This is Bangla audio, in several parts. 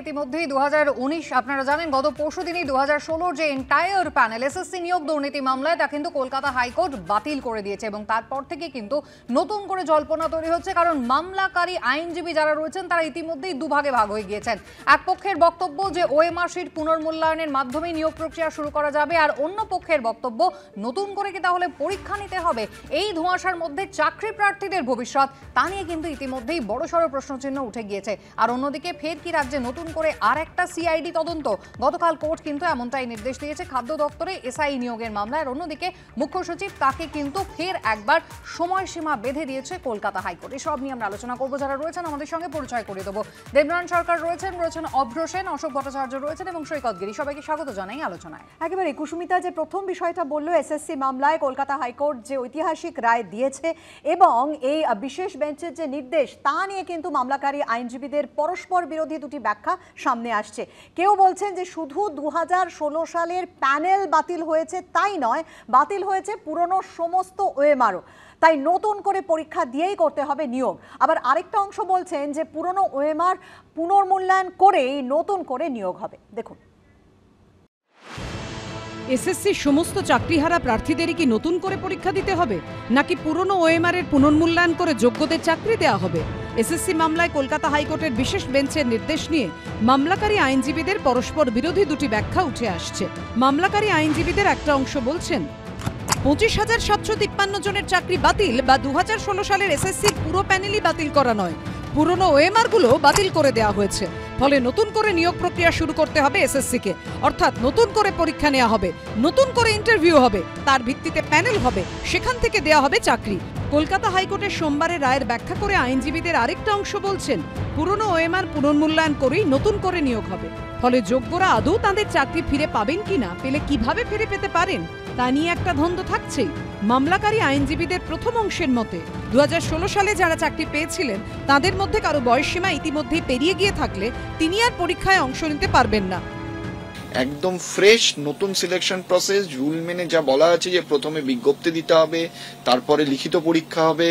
ইতিমধ্যেই 2019 আপনারা জানেন গত পরশুদিনই 2016 যে এন্টায়ার প্যানেল এসএসসি নিয়োগ দুর্নীতি মামলায় তা কিন্তু কলকাতা হাইকোর্ট বাতিল করে দিয়েছে এবং তারপর থেকে কিন্তু নতুন করে জল্পনা তৈরি হচ্ছে, কারণ মামলাকারী আইনজীবী যারা রয়েছেন তারা ইতিমধ্যেই দুভাগে ভাগ হয়ে গিয়েছেন। এক পক্ষের বক্তব্য যে ওএমআর শিট পুনর্মূল্যায়নের মাধ্যমে নিয়োগ প্রক্রিয়া শুরু করা যাবে, আর অন্য পক্ষের বক্তব্য নতুন করে কি তাহলে পরীক্ষা নিতে হবে। এই ধোঁয়াশার মধ্যে চাকরি প্রার্থীদের ভবিষ্যৎ তা নিয়ে কিন্তু ইতিমধ্যেই বড়সড় প্রশ্নচিহ্ন উঠে গিয়েছে। আর অন্যদিকে ফের কি রাজ্যে নতুন করে আর একটা সিআইডি তদন্ত? গতকাল কোর্ট কিন্তু এমনটাই নির্দেশ দিয়েছে খাদ্য দপ্তরে এসআই নিয়োগের মামলায়। অন্যদিকে মুখ্য সচিব তাকে কিন্তু ফের একবার সময়সীমা বেঁধে দিয়েছে কলকাতা হাইকোর্ট। এসব নিয়ে আমরা আলোচনা করবো। যারা রয়েছেন আমাদের সঙ্গে পরিচয় করিয়ে দেবো। দেবনারায়ণ সরকার রয়েছেন অভ্র সেন, অশোক ভট্টাচার্য রয়েছেন এবং সৈকত গিরি। সবাইকে স্বাগত জানাই আলোচনায়। একেবারে কুসুমিতা যে প্রথম বিষয়টা বললো, এসএসসি মামলায় কলকাতা হাইকোর্ট যে ঐতিহাসিক রায় দিয়েছে এবং এই বিশেষ বেঞ্চের যে নির্দেশ তা নিয়ে কিন্তু মামলাকারী আইনজীবীদের পরস্পর বিরোধী দুটি ব্যাখ্যা সামনে আসছে। কেউ বলছেন যে শুধু 2016 সালের প্যানেল বাতিল হয়েছে তাই নয়, বাতিল হয়েছে পুরনো সমস্ত ওএমআরও, তাই নতুন করে পরীক্ষা দিয়েই করতে হবে নিয়োগ। আবার আরেকটা অংশ বলছেন যে পুরনো ওএমআর পুনর্মূল্যায়ন করেই নতুন করে নিয়োগ হবে। দেখুন, এসএসসি সমস্ত চাকরিহারা প্রার্থীদেরই কি নতুন করে পরীক্ষা দিতে হবে, নাকি পুরনো ওএমআর এর পুনর্মূল্যায়ন করে যোগ্যদের চাকরি দেওয়া হবে? এসএসসি মামলায় কলকাতা হাইকোর্টের বিশেষ বেঞ্চের নির্দেশ নিয়ে মামলাকারী আইনজীবীদের পরস্পর বিরোধী দুটি ব্যাখ্যা উঠে আসছে। মামলাকারী আইনজীবীদের একটা অংশ বলছেন 25,753 জনের চাকরি বাতিল বা 2016 সালের এসএসসির পুরো প্যানেলই বাতিল করা নয়, পুরনো ওএমআর গুলো বাতিল করে দেওয়া হয়েছে। ফলে নতুন করে নিয়োগ প্রক্রিয়া শুরু করতে হবে এসএসসিকে, অর্থাৎ নতুন করে পরীক্ষা নেওয়া হবে, নতুন করে ইন্টারভিউ হবে, তার ভিত্তিতে প্যানেল হবে, সেখান থেকে দেওয়া হবে চাকরি। কলকাতা হাইকোর্টের সোমবারের রায়ের ব্যাখ্যা করে আইনজীবীদের আরেকটা অংশ বলছেন পুরনো ওএমআর পুনর্মূল্যায়ন করেই নতুন করে নিয়োগ হবে। ফলে যোগ্যরা আদৌ তাদের চাকরি ফিরে পাবেন কিনা, পেলে কিভাবে ফিরে পেতে পারেন তা নিয়ে একটা দ্বন্দ্ব থাকছেই। মামলাকারী আইনজীবীদের প্রথম অংশের মতে 2016 সালে যারা চাকরি পেয়েছিলেন তাদের মধ্যে কারো বয়সসীমা ইতিমধ্যেই পেরিয়ে গিয়ে থাকলে তিনি আর পরীক্ষায় অংশ নিতে পারবেন না। একদম ফ্রেশ নতুন সিলেকশন প্রসেস, রুল মেনে যা বলা আছে যে প্রথমে বিজ্ঞপ্তি দিতে হবে, তারপরে লিখিত পরীক্ষা হবে,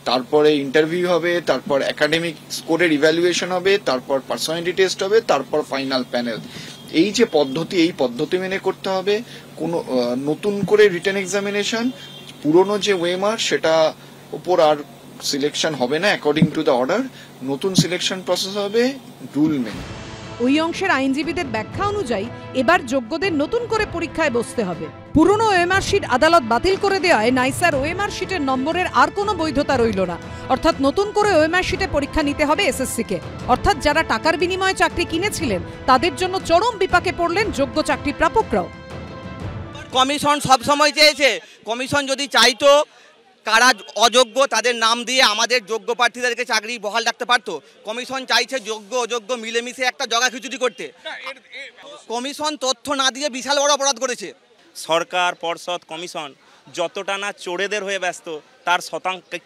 তারপরে ইন্টারভিউ হবে, তারপর একাডেমিক স্কোরের ইভ্যালুয়েশন হবে, তারপর পার্সোনালিটি টেস্ট হবে, তারপর ফাইনাল প্যানেল। এই যে পদ্ধতি, এই পদ্ধতি মেনে করতে হবে। কোনো নতুন করে রিটেন এক্সামিনেশন, পুরনো যে ওএমআর সেটা উপর আর সিলেকশন হবে না অ্যাকর্ডিং টু দ্য অর্ডার, নতুন সিলেকশন প্রসেস হবে রুল মেনে। ওই অংশের আইনজীবীদের ব্যাখ্যা অনুযায়ী এবার যোগ্যদের নতুন করে পরীক্ষায় বসতে হবে। পুরনো ওএমআর শিট আদালত বাতিল করে দেওয়ায় নাইসার ওএমআর শিটের নম্বরের আর কোনো বৈধতা রইল না, অর্থাৎ নতুন করে ওএমআর শিটে পরীক্ষা নিতে হবে এসএসসিকে। অর্থাৎ যারা টাকার বিনিময়ে চাকরি কিনেছিলেন তাদের জন্য চরম বিপাকে পড়লেন যোগ্য চাকরি প্রাপকরাও। কমিশন সবসময় চেয়েছে, কমিশন যদি চাইতো কারা অযোগ্য তাদের নাম দিয়ে আমাদের যোগ্য প্রার্থীদেরকে চাকরি বহাল রাখতে পারতো। কমিশন চাইছে যোগ্য অযোগ্য মিলেমিশে একটা জগা খিচুড়ি করতে। কমিশন তথ্য না দিয়ে বিশাল বড় অপরাধ করেছে। সরকার, পর্ষদ, কমিশন যতটা না চোরেদের হয়ে ব্যস্ত, তার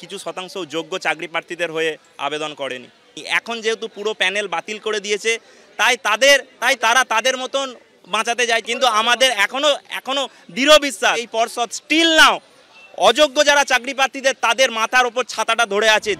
কিছু শতাংশ যোগ্য চাকরি প্রার্থীদের হয়ে আবেদন করেনি। এখন যেহেতু পুরো প্যানেল বাতিল করে দিয়েছে, তাই তারা তাদের মতন বাঁচাতে যায়। কিন্তু আমাদের এখনো দৃঢ় বিশ্বাস এই পর্ষদ স্টিল নাও অযোগ্য যারা চাকরি প্রার্থীদের তাদের মাথার ওপর ছাতাটা ধরে আছে।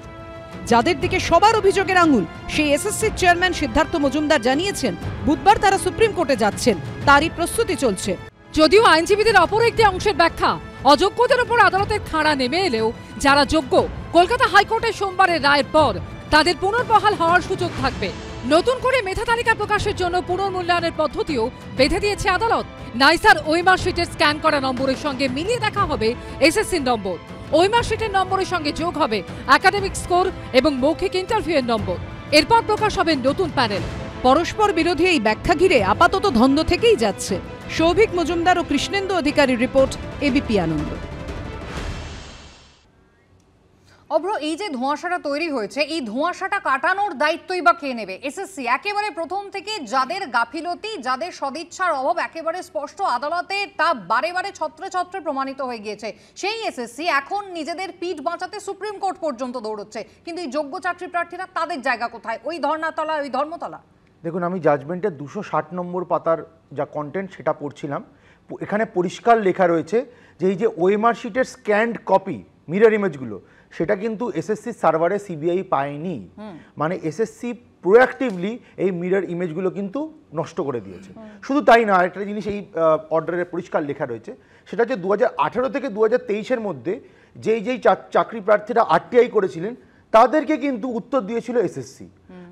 যাদের দিকে সবার অভিযোগের আঙুল সেই এসএসসির চেয়ারম্যান সিদ্ধার্থ মজুমদার জানিয়েছেন বুধবার তারা সুপ্রিম কোর্টে যাচ্ছেন, তারই প্রস্তুতি চলছে। যদিও আইনজীবীদের অপর একটি অংশের ব্যাখ্যা অযোগ্যদের উপর আদালতের খাঁড়া নেমে এলেও যারা যোগ্য কলকাতা হাইকোর্টের সোমবারের রায়ের পর তাদের পুনর্বহাল হওয়ার সুযোগ থাকবে। নতুন করে মেধা তালিকা প্রকাশের জন্য পুনর্মূল্যায়নের পদ্ধতিও বেঁধে দিয়েছে আদালত। নাইসার ওএমআর শিটের স্ক্যান করা নম্বরের সঙ্গে মিলিয়ে দেখা হবে এসএসসির নম্বর। ওএমআর শিটের নম্বরের সঙ্গে যোগ হবে একাডেমিক স্কোর এবং মৌখিক ইন্টারভিউয়ের নম্বর। এরপর প্রকাশ হবে নতুন প্যানেল। পরস্পর বিরোধী এই ব্যাখ্যা ঘিরে আপাতত দ্বন্দ্ব থেকেই যাচ্ছে। সৌভিক মজুমদার ও কৃষ্ণেন্দু অধিকারীর রিপোর্ট, এবিপি আনন্দ। অভ্র, এই যে ধোঁয়াশাটা তৈরি হয়েছে, এই ধোঁয়াশাটা কাটানোর দায়িত্বই বা কে নেবে? এসএসসি একেবারে প্রথম থেকে যাদের গাফিলতি, যাদের সদিচ্ছার অভাব একেবারে স্পষ্ট আদালতে তা বারে বারে ছত্রে ছত্রে প্রমাণিত হয়ে গিয়েছে, সেই এসএসসি এখন নিজেদের পিঠ বাঁচাতে সুপ্রিম কোর্ট পর্যন্ত দৌড়চ্ছে। কিন্তু এই যোগ্য চাকরি প্রার্থীরা তাদের জায়গা কোথায়? ওই ধর্নাতলা, ওই ধর্মতলা। দেখুন, আমি জাজমেন্টের 260 নম্বর পাতার যা কন্টেন্ট সেটা পড়ছিলাম। এখানে পরিষ্কার লেখা রয়েছে যে এই যে ওএমআর শিটের স্ক্যান্ড কপি, মিরর ইমেজগুলো, সেটা কিন্তু এসএসসি সার্ভারে সিবিআই পায়নি। মানে এসএসসি প্রোঅ্যাক্টিভলি এই মিরর ইমেজগুলো কিন্তু নষ্ট করে দিয়েছে। শুধু তাই না, আরেকটা জিনিস এই অর্ডারে পরিষ্কার লেখা রয়েছে, সেটা হচ্ছে 2018 থেকে 2023-এর মধ্যে যেই চাকরি প্রার্থীরা আরটিআই করেছিলেন তাদেরকে কিন্তু উত্তর দিয়েছিল এসএসসি।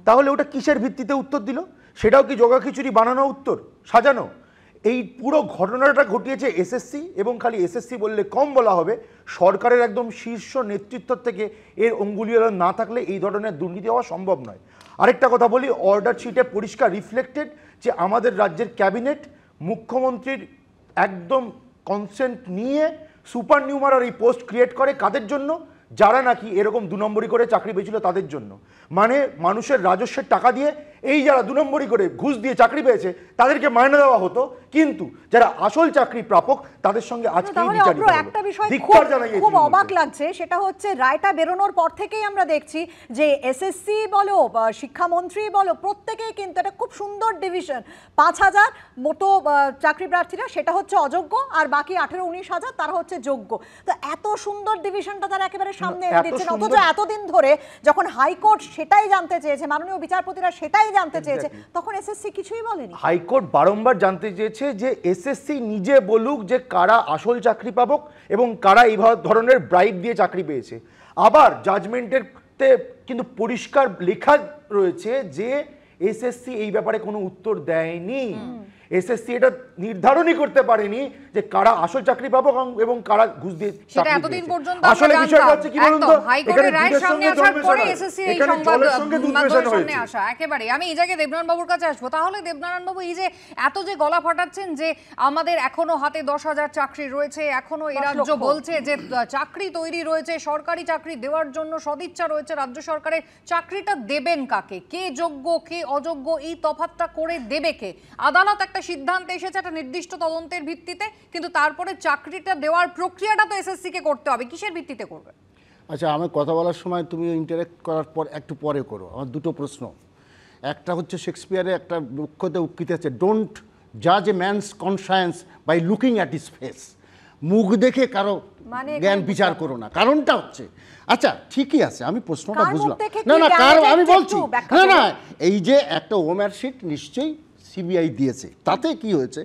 তাহলে ওটা কিসের ভিত্তিতে উত্তর দিল? সেটাও কি জগা খিচুড়ি বানানো উত্তর, সাজানো? এই পুরো ঘটনাটা ঘটিয়েছে এসএসসি, এবং খালি এসএসসি বললে কম বলা হবে, সরকারের একদম শীর্ষ নেতৃত্ব থেকে এর অঙ্গুলিয়াল না থাকলে এই ধরনের দুর্নীতি হওয়া সম্ভব নয়। আরেকটা কথা বলি, অর্ডার শিটে পরিষ্কার রিফ্লেক্টেড যে আমাদের রাজ্যের ক্যাবিনেট মুখ্যমন্ত্রীর একদম কনসেন্ট নিয়ে সুপার নিউমারার এই পোস্ট ক্রিয়েট করে কাদের জন্য? যারা নাকি এরকম 2 নম্বরি করে চাকরি পেয়েছিল তাদের জন্য। মানে মানুষের রাজস্বের টাকা দিয়ে এই যারা 2 নম্বরি করে ঘুষ দিয়ে চাকরি পেয়েছে তাদেরকে মাইনে দেওয়া হতো, কিন্তু যারা আসল চাকরি প্রাপক তাদের সঙ্গে আজকে একটা বিষয় খুব অবাক লাগছে, সেটা হচ্ছে রায়টা বেরোনোর পর থেকেই আমরা দেখছি যে এসএসসি বলো শিক্ষামন্ত্রী বলো প্রত্যেকেই কিন্তু এটা খুব সুন্দর ডিভিশন, 5,000 মতো চাকরি প্রার্থীরা সেটা হচ্ছে অযোগ্য, আর বাকি 18-19,000 তারা হচ্ছে যোগ্য। তো এত সুন্দর ডিভিশনটা তারা একেবারে সামনে এনে দিচ্ছেন, অথচ এতদিন ধরে যখন হাইকোর্ট সেটাই জানতে চেয়েছে, মাননীয় বিচারপতিরা সেটাই জানতে চেয়েছে, তখন এসএসসি কিছুই বলেনি। হাইকোর্ট বারংবার জানতে চেয়েছে যে এসএসসি নিজে বলুক যে কারা আসল চাকরি পাবক এবং কারা এই ধরনের ব্রাইব দিয়ে চাকরি পেয়েছে। আবার জাজমেন্টের কিন্তু পরিষ্কার লেখা রয়েছে যে এসএসসি এই ব্যাপারে কোনো উত্তর দেয়নি। এসএসসি এটা নির্ধারণই করতে পারেনি যে কারা আসল চাকরি পাবো এবং কারা ঘুষ দিয়ে সেটা এতদিন পর্যন্ত আসলে বিষয়টা হচ্ছে কি বলুন তো, হাইকোর্টের রায় সামনে আসার পরে এসএসসি এই সংবাদ সামনে আসা একেবারে। আমি এই জায়গায় দেবনারায়ণ বাবুর কাছে আসবো। তাহলে দেবনারায়ণ বাবু, এই যে এত যে গলা ফাটাচ্ছেন যে আমাদের এখনো হাতে 10,000 চাকরি রয়েছে, এখনো এই রাজ্য বলছে যে চাকরি তৈরি রয়েছে, সরকারি চাকরি দেওয়ার জন্য সদিচ্ছা রয়েছে রাজ্য সরকারের, চাকরিটা দেবেন কাকে, কে যোগ্য কে অযোগ্য এই তফাৎটা করে দেবে কে? আদালত একটা সিদ্ধান্ত এসেছে একটা নির্দিষ্ট তদন্তের ভিত্তিতে, কিন্তু তারপরে চাকরিটা দেওয়ার প্রক্রিয়াটা তো এসএসসি কে করতে হবে, কিসের ভিত্তিতে করবে? আচ্ছা, আমি কথা বলার সময় তুমি ইন্টারেক্ট করার পর একটু পরে করো। আমার দুটো প্রশ্ন। একটা হচ্ছে শেক্সপিয়ারে একটা উক্তিতে উক্তিতে আছে, ডোন্ট জাজ a man's conscience by looking at his face. মুখ দেখে কারো জ্ঞান বিচার করো না। কারণটা হচ্ছে, আচ্ছা ঠিকই আছে, আমি প্রশ্নটা বুঝলাম না, কারণ আমি বলছি না এই যে একটা ওমারশিট নিশ্চয়ই সিবিআই দিয়েছে, তাতে কি হয়েছে?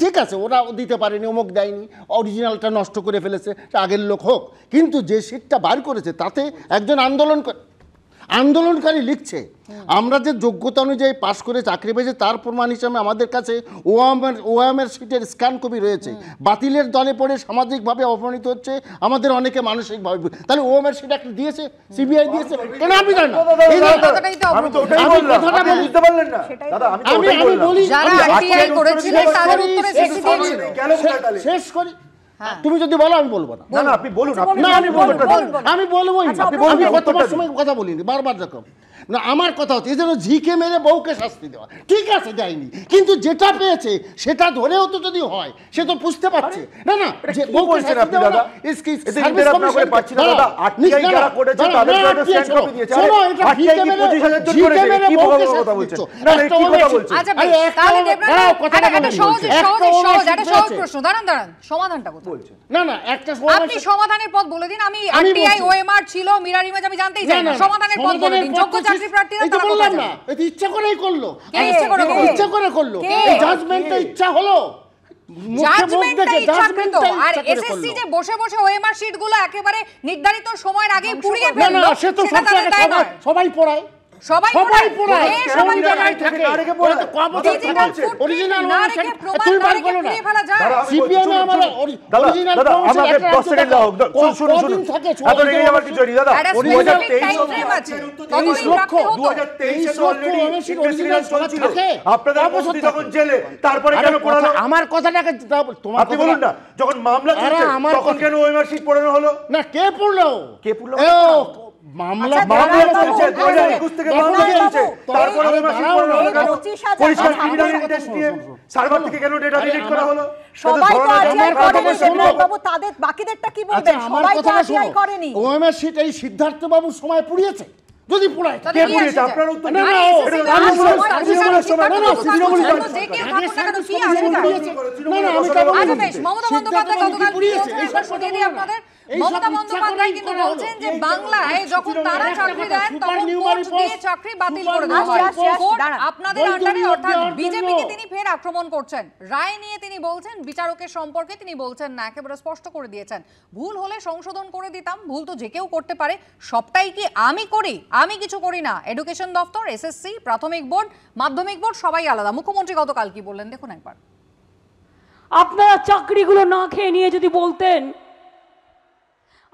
ঠিক আছে, ওরা দিতে পারেনি, অমুক দেয়নি, অরিজিনালটা নষ্ট করে ফেলেছে, আগের লোক হোক, কিন্তু যে সিটটা বার করেছে তাতে একজন আন্দোলনকারী লিখছে আমরা যে যোগ্যতা অনুযায়ী পাশ করে চাকরি পেয়েছে তার প্রমাণ হিসাবে আমাদের কাছে ওএমের সিটের স্ক্যান কপি রয়েছে। বাতিলের দলে পড়ে সামাজিকভাবে অপমানিত হচ্ছে আমাদের অনেকে মানসিকভাবে। তাহলে ওএমের সিট একটা দিয়েছে, সিবিআই দিয়েছে, কেন আমি জানি না? শেষ করি, তুমি যদি বলো আমি বলবো না। আপনি বলুন। আমি বলবোই না, আমি তোমার সময় কথা বলিনি বারবার যখন না। আমার কথা হচ্ছে এই জন্য ঝিকে মেরে বউকে শাস্তি দেওয়া ঠিক আছে, দেয়নি, কিন্তু যেটা পেয়েছে সেটা ধরেও তো যদি হয় সে তো বুঝতে পারছে না। না বউকে শাস্তি দেওয়া না, সার্ভিস কমিশন পাচ্ছি না দাদা, আটটিআই যারা করেছে তাদের জন্য স্ট্যান্ড কপি দিয়েছে। শোনো, এটা ঝিকে মেরে 25,000 জন করেছে, কি কথা বলছো? না না কি কথা বলছো? আচ্ছা তাহলে দেবনারায়ণ একটা সহজ প্রশ্ন, দাঁড়ান সমাধানটা কোথায় বলছেন? না না একটা আপনি সমাধানের পথ বলে দিন। আমি আরটিআই ওএমআর ছিল, মিরর ইমেজ আমি জানতেই চাই না, সমাধানের পথ বলে দিন। যোগ্য চাকরি প্রার্থীরা তারা বললাম না, এটা ইচ্ছা করেই করলো, ইচ্ছা করলো, এই জাজমেন্টটা ইচ্ছা হলো, আর এসএসসি যে বসে বসে ওএমআর শীটগুলো একেবারে নির্ধারিত সময়ের আগে পুড়িয়ে ফেললো, সেটা তাদের দায় নয়। সবাই পড়ায়, সবাই পড়ায়, সবাই জায়গায় থাকে, অরিজিনাল তুই বার করো না। সিপিএম এ আমরা অরিজিনাল আমাকে 10 সেকেন্ড দাও, শুনুন থাকে এত রেগে যাবার কিছু নেই দাদা। 2023 অলরেডি অরিজিনাল চলছিল, আপনাদের মন্ত্রী যখন জেলে, তারপরে কেন পড়ালো? আমার কথাটাকে তোমার আপনি বলুন না, যখন মামলা চলছে তখন কেন ওএমআর শীট পড়ানো হলো না? কে পড়লো? মামলা চলছে 2021 থেকে মামলা চলছে, তারপরে ওএমআর শীট পড়ানো হলো কেন? পরিষ্কার ক্রিমিনাল ইন্টেন্স নিয়ে সার্ভার থেকে কেন ডেটা ডিলিট করা হলো? সবাই তো আরটিআই করেনি বাবু, তাদের বাকিদেরটা কি বলবেন? সবাই তো আরটিআই করেনি। ওএমআর শীট এই সিদ্ধার্থ বাবুর সময় পুড়িয়েছে, যদি পুড়ায় কে পুড়িয়েছে? আপনার উত্তর না, মমতা বন্দ্যোপাধ্যায় গতকাল আপনাদের মমতা বন্দ্যোপাধ্যায় কিন্তু বলছেন যে বাংলায় যখন তারা চাকরি দেন তখন কোর্ট দিয়ে চাকরি বাতিল করে দেওয়া হয়। কোর্ট আপনাদের আন্ডারে, অর্থাৎ বিজেপিকে তিনি ফের আক্রমণ করছেন। রায় নিয়ে তিনি বলছেন, বিচারকের সম্পর্কে তিনি বলছেন না, একেবারে স্পষ্ট করে দিয়েছেন ভুল হলে সংশোধন করে দিতাম, ভুল তো যে কেউ করতে পারে, সবটাই কি আমি করি? আমি কিছু করি না। এডুকেশন দপ্তর, এসএসসি, প্রাথমিক বোর্ড, মাধ্যমিক বোর্ড সবাই আলাদা। মুখ্যমন্ত্রী গতকাল কি বললেন দেখুন একবার। আপনারা চাকরিগুলো না খেয়ে নিয়ে যদি বলতেন,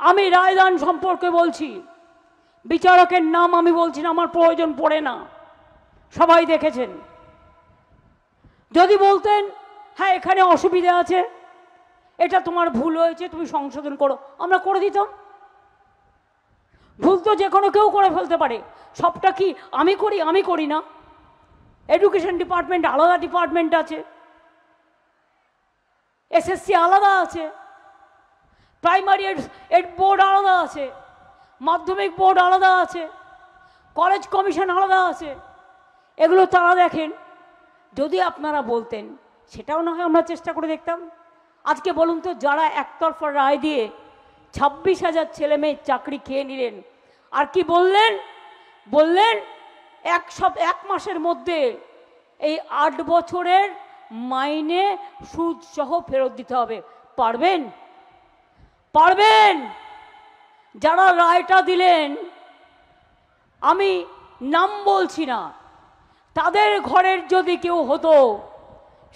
আমি রায়দান সম্পর্কে বলছি, বিচারকের নাম আমি বলছি না, আমার প্রয়োজন পড়ে না, সবাই দেখেছেন। যদি বলতেন হ্যাঁ এখানে অসুবিধা আছে, এটা তোমার ভুল হয়েছে, তুমি সংশোধন করো, আমরা করে দিতাম। ভুল তো যে কোনো কেউ করে ফেলতে পারে, সবটা কি আমি করি? আমি করি না। এডুকেশন ডিপার্টমেন্ট আলাদা ডিপার্টমেন্ট আছে, এসএসসি আলাদা আছে, প্রাইমারি এড বোর্ড আলাদা আছে, মাধ্যমিক বোর্ড আলাদা আছে, কলেজ কমিশন আলাদা আছে, এগুলো তারা দেখেন। যদি আপনারা বলতেন সেটাও না হয় আমরা চেষ্টা করে দেখতাম। আজকে বলুন তো, যারা একতরফা রায় দিয়ে 26,000 ছেলে মেয়ের চাকরি খেয়ে নিলেন, আর কি বললেন? বললেন এক মাসের মধ্যে এই 8 বছরের মাইনে সুদ সহ ফেরত দিতে হবে। পারবেন? পারবেন? যারা রায়টা দিলেন, আমি নাম বলছি না, তাদের ঘরের যদি কেউ হতো,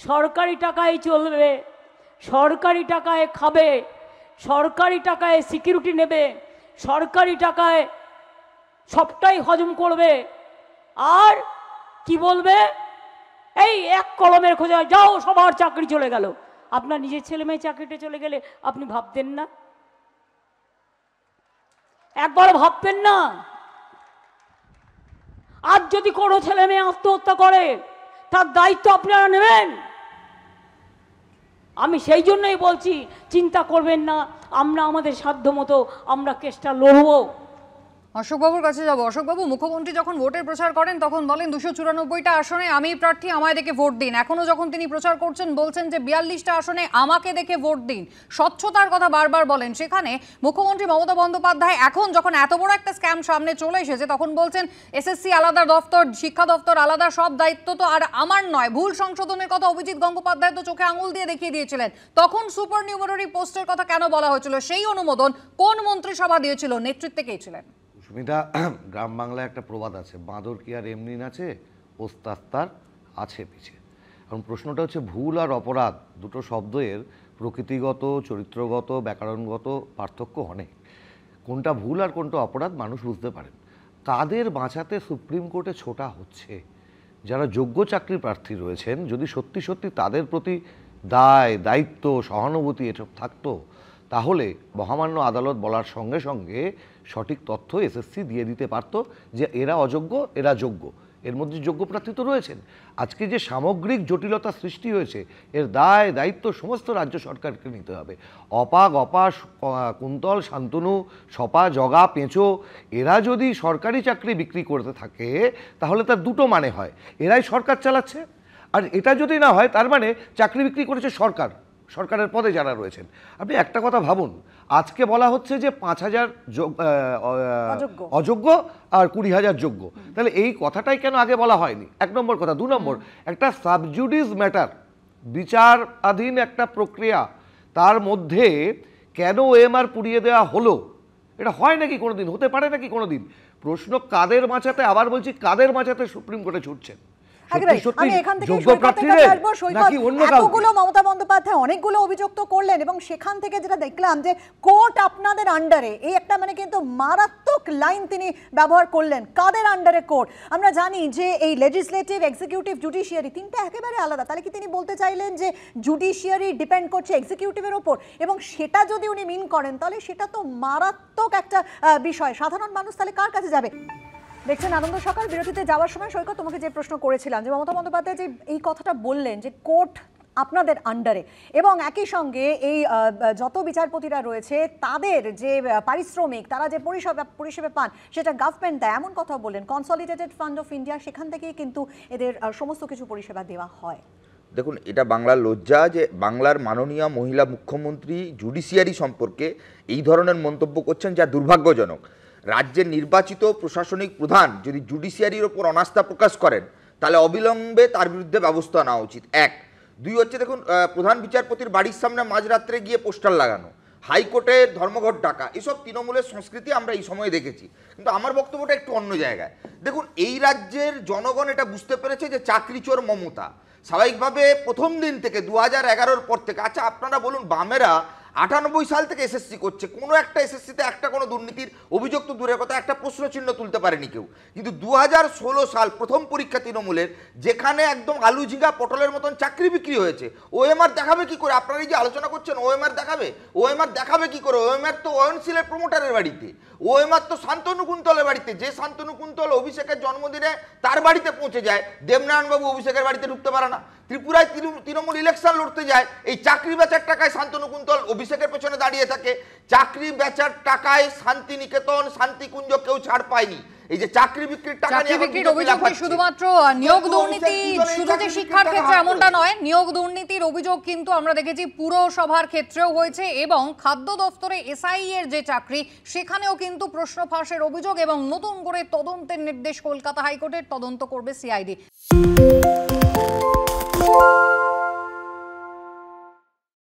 সরকারি টাকায় চলবে, সরকারি টাকায় খাবে, সরকারি টাকায় সিকিউরিটি নেবে, সরকারি টাকায় সবটাই হজম করবে, আর কি বলবে? এই এক কলমের খোঁজা যাও, সবার চাকরি চলে গেল। আপনার নিজের ছেলে মেয়ে চাকরিটা চলে গেলে আপনি ভাবতেন না? একবার ভাবতেন না? আজ যদি কোনো ছেলে মেয়ে আত্মহত্যা করে, তার দায়িত্ব আপনারা নেবেন? আমি সেই জন্যই বলছি, চিন্তা করবেন না, আমরা আমাদের সাধ্য মতো আমরা কেসটা লড়বো। অশোকবাবুর কাছে যাবো। অশোকবাবু, মুখ্যমন্ত্রী যখন ভোটের প্রচার করেন তখন বলেন 294টা আসনে আমি প্রার্থী, আমায় দেখে ভোট দিন। এখনো যখন তিনি প্রচার করছেন বলছেন যে 42টা আসনে আমাকে দেখে ভোট দিন। স্বচ্ছতার কথা বারবার বলেন। সেখানে মুখ্যমন্ত্রী মমতা বন্দ্যোপাধ্যায় এখন যখন এত বড় একটা স্ক্যাম সামনে চলে এসেছে তখন বলছেন এসএসসি আলাদা দপ্তর, শিক্ষা দপ্তর আলাদা, সব দায়িত্ব তো আর আমার নয়। ভুল সংশোধনের কথা অভিজিৎ গঙ্গোপাধ্যায় তো চোখে আঙুল দিয়ে দেখিয়ে দিয়েছিলেন। তখন সুপার নিউমারি পোস্টের কথা কেন বলা হয়েছিল? সেই অনুমোদন কোন মন্ত্রিসভা দিয়েছিল? নেতৃত্বে কে ছিলেন? সুমিতা, গ্রাম বাংলায় একটা প্রবাদ আছে, বাঁদর কি আর এমনি নাচে, ওস্তাদ তার আছে পিছে। কারণ প্রশ্নটা হচ্ছে ভুল আর অপরাধ দুটো শব্দের প্রকৃতিগত, চরিত্রগত, ব্যাকরণগত পার্থক্য অনেক। কোনটা ভুল আর কোনটা অপরাধ মানুষ বুঝতে পারেন। কাদের বাঁচাতে সুপ্রিম কোর্টে ছোটা হচ্ছে? যারা যোগ্য চাকরি প্রার্থী রয়েছেন, যদি সত্যি সত্যি তাদের প্রতি দায়, দায়িত্ব, সহানুভূতি এসব থাকতো, তাহলে মহামান্য আদালত বলার সঙ্গে সঙ্গে সঠিক তথ্য এসএসসি দিয়ে দিতে পারতো যে এরা অযোগ্য, এরা যোগ্য। এর মধ্যে যোগ্য প্রার্থী তো রয়েছেন। আজকে যে সামগ্রিক জটিলতা সৃষ্টি হয়েছে, এর দায় দায়িত্ব সমস্ত রাজ্য সরকারকে নিতে হবে। অপা, গপা, কুন্তল, শান্তনু, সপা, জগা, পেঁচো, এরা যদি সরকারি চাকরি বিক্রি করতে থাকে তাহলে তার দুটো মানে হয়, এরাই সরকার চালাচ্ছে, আর এটা যদি না হয় তার মানে চাকরি বিক্রি করেছে সরকার, সরকারের পদে যারা রয়েছেন। আপনি একটা কথা ভাবুন, আজকে বলা হচ্ছে যে 5,000 অযোগ্য আর 20,000 যোগ্য। তাহলে এই কথাটাই কেন আগে বলা হয়নি? 1 নম্বর কথা। 2 নম্বর, একটা সাবজুডিস ম্যাটার, বিচারাধীন একটা প্রক্রিয়া, তার মধ্যে কেন ওএমআর পুড়িয়ে দেওয়া হলো? এটা হয় নাকি কোনোদিন? হতে পারে নাকি কোনোদিন? প্রশ্ন কাদের বাঁচাতে, আবার বলছি কাদের বাঁচাতে সুপ্রিম কোর্টে ছুটছেন? মমতা বন্দ্যোপাধ্যায় অনেকগুলো অভিযোগ তো করলেন, এবং সেখান থেকে যেটা দেখলাম যে কোর্ট আপনাদের আন্ডারে, এই একটা মানে কিন্তু মারাত্মক লাইন তিনি ব্যবহার করলেন। কাদের আন্ডারে কোর্ট? আমরা জানি যে এই লেজিসলেটিভ, এক্সিকিউটিভ, জুডিশিয়ারি তিনটা একেবারে আলাদা। তাহলে কি তিনি বলতে চাইলেন যে জুডিশিয়ারি ডিপেন্ড করছে এক্সিকিউটিভের ওপর? এবং সেটা যদি উনি মিন করেন তাহলে সেটা তো মারাত্মক একটা বিষয়। সাধারণ মানুষ তাহলে কার কাছে যাবে? দেখছেন আনন্দ সকাল। বিরতিতে যাওয়ার সময় সৈকত তোমাকে যে প্রশ্ন করেছিলাম, যে মমতা বন্দ্যোপাধ্যায় যে এই কথাটা বললেন যে কোর্ট আপনাদের আন্ডারে, এবং একই সঙ্গে এই যত বিচারপতিরা রয়েছে তাদের যে পারিশ্রমিক, তারা যে পরিষেবা পান সেটা গভর্নমেন্ট দেয়, এমন কথা বললেন। কনসলিডেটেড ফান্ড অফ ইন্ডিয়া, সেখান থেকেই কিন্তু এদের সমস্ত কিছু পরিষেবা দেওয়া হয়। দেখুন, এটা বাংলার লজ্জা যে বাংলার মাননীয় মহিলা মুখ্যমন্ত্রী জুডিশিয়ারি সম্পর্কে এই ধরনের মন্তব্য করছেন, যা দুর্ভাগ্যজনক। রাজ্যের নির্বাচিত প্রশাসনিক প্রধান যদি জুডিশিয়ারির ওপর অনাস্থা প্রকাশ করেন তাহলে অবিলম্বে তার বিরুদ্ধে ব্যবস্থা নেওয়া উচিত। 1, 2 হচ্ছে, দেখুন, প্রধান বিচারপতির বাড়ির সামনে মাঝরাত্রে গিয়ে পোস্টার লাগানো, হাইকোর্টের ধর্মঘট ডাকা, এসব তৃণমূলের সংস্কৃতি আমরা এই সময়ে দেখেছি। কিন্তু আমার বক্তব্যটা একটু অন্য জায়গায়। দেখুন, এই রাজ্যের জনগণ এটা বুঝতে পেরেছে যে চাকরিচোর মমতা স্বাভাবিকভাবে প্রথম দিন থেকে 2011-র পর থেকে, আচ্ছা আপনারা বলুন, বামেরা 98 সাল থেকে এসএসসি করছে, কোনো একটা এসএসসিতে একটা কোনো দুর্নীতির অভিযোগ তো দূরের কথা, একটা প্রশ্নচিহ্ন তুলতে পারেনি কেউ। কিন্তু 2016 সাল প্রথম পরীক্ষা তৃণমূলের, যেখানে একদম আলু ঝিঙ্গা পটলের মতন চাকরি বিক্রি হয়েছে, ওএমআর দেখাবে কি করে? আপনারা এই যে আলোচনা করছেন ওএমআর দেখাবে কি করে? ওএমআর তো অয়নশীলের প্রমোটারের বাড়িতে, ওএমআর তো শান্তনু কুন্তলের বাড়িতে, যে শান্তনু কুন্তল অভিষেকের জন্মদিনে তার বাড়িতে পৌঁছে যায়, দেবনারায়ণবাবু অভিষেকের বাড়িতে ঢুকতে পারে না। ত্রিপুরায় তৃণমূল ইলেকশন লড়তে যায়, এই চাকরি বেচার টাকায় শান্তনু কুন্তল অভিষেকের পেছনে দাঁড়িয়ে থাকে। চাকরি বেচার টাকায় শান্তিনিকেতন, শান্তিকুঞ্জ কেউ ছাড় পায়নি। এই যে চাকরি বিক্রির টাকা নিয়ে বিক্রির অভিযোগ শুধুমাত্র নিয়োগ দুর্নীতি, শুধু যে শিক্ষার ক্ষেত্রে এমনটা নয়, নিয়োগ দুর্নীতির অভিযোগ কিন্তু আমরা দেখেছি পুরসভার ক্ষেত্রেও হয়েছে, এবং খাদ্য দফতরে এসআই এর যে চাকরি সেখানেও কিন্তু প্রশ্ন ফাঁসের অভিযোগ, এবং নতুন করে তদন্তের নির্দেশ কলকাতা হাইকোর্টের, তদন্ত করবে সিআইডি।